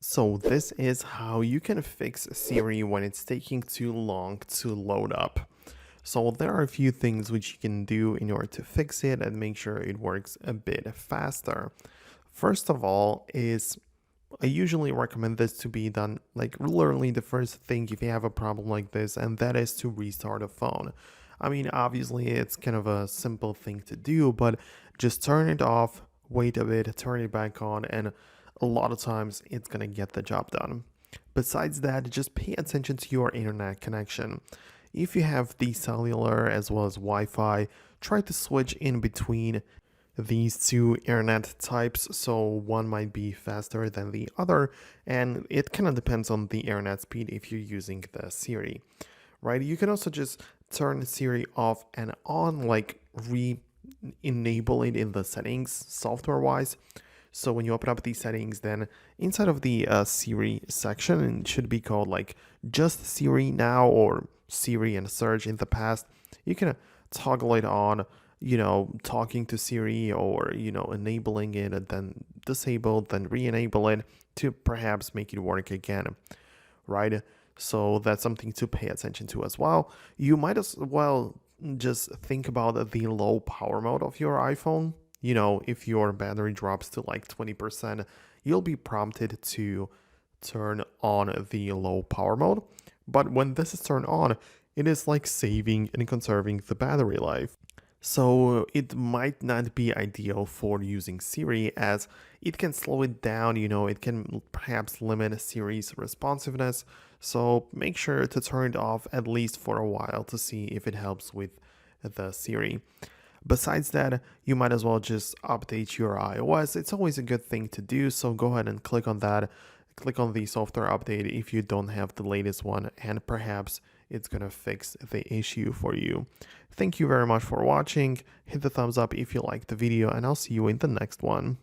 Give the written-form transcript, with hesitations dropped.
So this is how you can fix Siri when it's taking too long to load up. So there are a few things which you can do in order to fix it and make sure it works a bit faster. First of all is I usually recommend this to be done like literally the first thing if you have a problem like this, and that is to restart a phone. I mean, obviously it's kind of a simple thing to do, but just turn it off, wait a bit, turn it back on, and a lot of times it's gonna get the job done. Besides that, just pay attention to your internet connection. If you have the cellular as well as Wi-Fi, try to switch in between these two internet types, so one might be faster than the other, and it kind of depends on the internet speed if you're using the Siri, right? You can also just turn Siri off and on, like re-enable it in the settings software-wise. So when you open up these settings, then inside of the Siri section, it should be called like just Siri now or Siri and search in the past. You can toggle it on, talking to Siri or, enabling it and then disable, then re-enable it to perhaps make it work again, right? So that's something to pay attention to as well. You might as well just think about the low power mode of your iPhone. If your battery drops to like 20%, you'll be prompted to turn on the low power mode. But when this is turned on, it is like saving and conserving the battery life. So it might not be ideal for using Siri as it can slow it down, it can perhaps limit Siri's responsiveness. So make sure to turn it off at least for a while to see if it helps with the Siri. Besides that, you might as well just update your iOS. It's always a good thing to do, so go ahead and click on that. Click on the software update if you don't have the latest one, and perhaps it's gonna fix the issue for you. Thank you very much for watching. Hit the thumbs up if you liked the video, and I'll see you in the next one.